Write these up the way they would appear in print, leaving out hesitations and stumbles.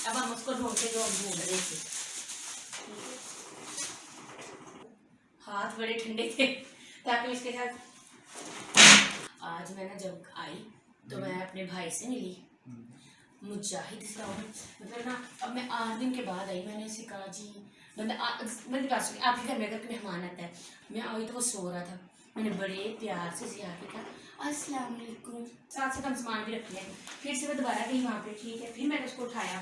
अब हम उसको ढूंढते जो हम ढूंढ रहे थे। हाथ बड़े ठंडे थे ताकि इसके साथ आज मैं ना जब आई तो मैं अपने भाई से मिली मुजाहिद इस्लाम। मतलब ना अब मैं 8 दिन के बाद आई। मैंने उसे कहा जी मेरी बात सुनिए, आपके घर में अगर मेहमान आता है, मैं आई तो वो सो रहा था। मैंने बड़े प्यार से जिया के कहा अस्सलाम वालेकुम, साथ साथ हम सामान भी रख लिया। फिर से मैं दोबारा गई वहाँ पे, ठीक है। फिर मैंने उसको उठाया।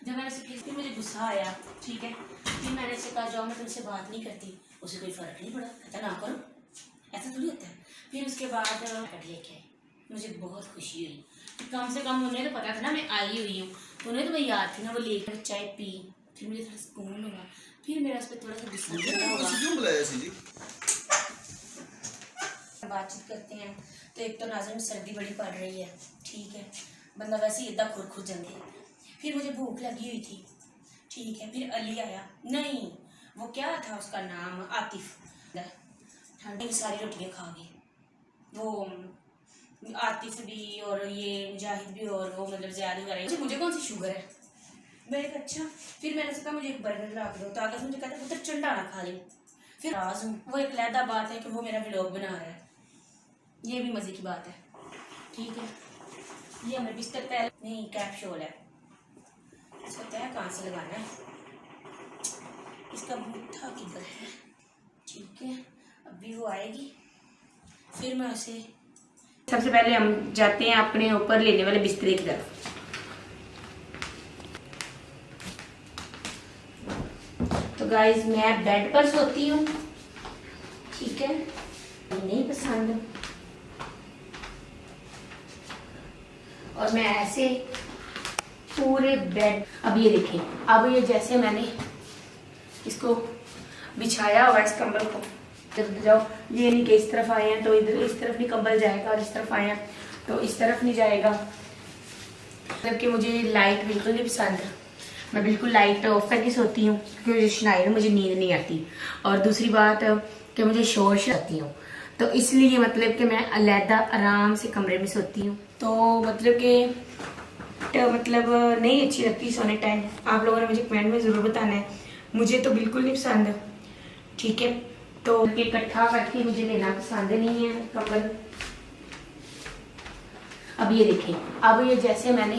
जब मैंने उसे फिर मुझे गुस्सा आया, ठीक है। फिर मैंने उससे कहा जाओ मैं तुमसे बात नहीं करती। उसे कोई फ़र्क नहीं पड़ा, कहता ना करो, ऐसा थोड़ी होता है। फिर उसके बाद कट लेके आई। मुझे बहुत खुशी हुई। कम से कम उन्हें तो पता था ना मैं आई हुई हूँ, उन्हें तो मैं याद थी ना। वो लेकर चाय पी, फिर मुझे थोड़ा सुकून हुआ। फिर मेरा उस पर थोड़ा सा गुस्सा बातचीत करते हैं। तो एक तो नाज़रीन सर्दी बड़ी पड़ रही है, ठीक है। बंदा वैसे ही इतना खुद जंगे। फिर मुझे भूख लगी हुई थी, ठीक है। फिर अली आया, नहीं वो क्या था उसका नाम, आतिफ। ठंडी सारी रोटियाँ खा गई वो, आतिफ भी और ये मुजाहिद भी, और वो मतलब ज़्यादा वगैरह। मुझे कौन सी शुगर है। मैंने कहा अच्छा। फिर मैंने सोचा मुझे एक बर्गर ला के दो, ताकि मुझे कहता पुत्र चंडा ना खा ले। फिर राज हूँ, वो एक लहदा बात है कि वो मेरा व्लॉग बना रहा है, ये भी मज़े की बात है, ठीक है। ये हमें बिस्तर तय नहीं, कैप्सूल है, इसको तय कहाँ से लगाना है, इसका बूथा किधर है, ठीक है। अभी वो आएगी फिर मैं उसे। सबसे पहले हम जाते हैं अपने ऊपर लेने वाले बिस्तरे की तरफ। तो गाइज मैं बेड पर सोती हूँ, ठीक है। नहीं पसंद, और मैं ऐसे पूरे बेड। अब ये देखें, अब ये जैसे मैंने इसको बिछाया हुआ इस कंबल को, जब जाओ ये नहीं कि इस तरफ आए हैं तो इधर इस तरफ नहीं कंबल जाएगा, और इस तरफ आए हैं तो इस तरफ नहीं जाएगा। मतलब कि मुझे लाइट बिल्कुल नहीं पसंद। मैं बिल्कुल लाइट ऑफ करके सोती हूँ क्योंकि मुझे शनाई मुझे नींद नहीं आती। और दूसरी बात कि मुझे शोर आती हूँ, तो इसलिए मतलब कि मैं अलहदा आराम से कमरे में सोती हूँ। तो मतलब कि मतलब नहीं अच्छी लगती सोने टाइम। आप लोगों ने मुझे कमेंट में ज़रूर बताना है, मुझे तो बिल्कुल नहीं पसंद, ठीक है। तो इकट्ठा करके मुझे लेना पसंद नहीं है कंबल। अब ये देखें, अब ये जैसे मैंने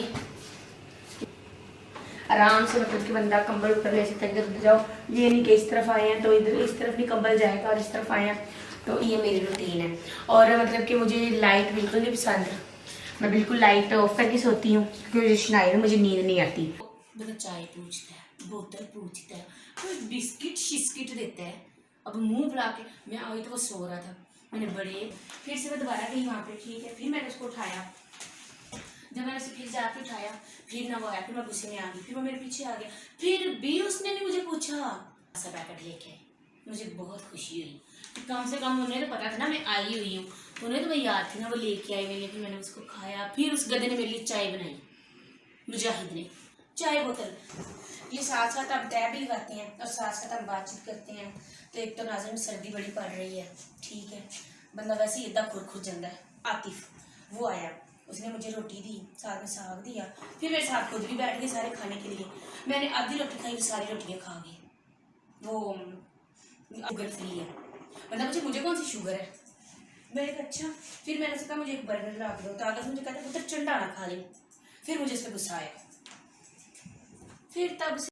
आराम से मतलब कि बंदा कंबल ऊपर ले सकता है। इधर जाओ ये नहीं कि इस तरफ आए हैं तो इधर इस तरफ नहीं कंबल जाएगा, और इस तरफ आए हैं तो ये मेरी रूटीन है। और मतलब कि मुझे लाइट बिल्कुल नहीं पसंद। मैं बिल्कुल लाइट ऑफ करके सोती हूँ क्योंकि मुझे शनाई मुझे नींद नहीं आती। मतलब चाय पूछता है, बोतल पूछता है, कोई बिस्किट शिस्किट देता है। अब मुंह बुला के मैं आई तो वो सो रहा था। मैंने बड़े फिर से मैं दोबारा गई वहाँ पे, ठीक है। फिर मैंने उसको उठाया। जब मैंने उसे फिर जाके उठाया, फिर ना वो आया, फिर मैं गुस्से में आ गई। फिर वो मेरे पीछे आ गया, फिर भी उसने नहीं मुझे पूछा। ऐसा पैकेट लेके आई, मुझे बहुत खुशी हुई। कम से कम उन्हें तो पता था ना मैं आई हुई हूँ, उन्हें तो मैं याद थी ना। वो लेके आई मेरे लिए, फिर मैंने उसको खाया। फिर उस गधे ने मेरे लिए चाय बनाई, मुजाहिद ने चाय बोतल। ये साथ साथ हम तय भी लगाते हैं और साथ साथ हम बातचीत करते हैं। तो एक तो नाज़रीन सर्दी बड़ी पड़ रही है, ठीक है। बंदा वैसे ही इतना खुद जंदा है। आतिफ वो आया, उसने मुझे रोटी दी, साथ में साग दिया। फिर मेरे साथ खुद भी बैठ गए सारे खाने के लिए। मैंने आधी रोटी खाई, सारी रोटियाँ खा गई। वो शुगर फ्री है, मतलब मुझे कौन सी शुगर है। मैंने कहा अच्छा। फिर मैंने सोचा मुझे एक बर्गर ला दो, ताकि मुझे कहता पुत्र चंडा ना खा ले। फिर मुझे इस पर गुस्सा आया, फिर तब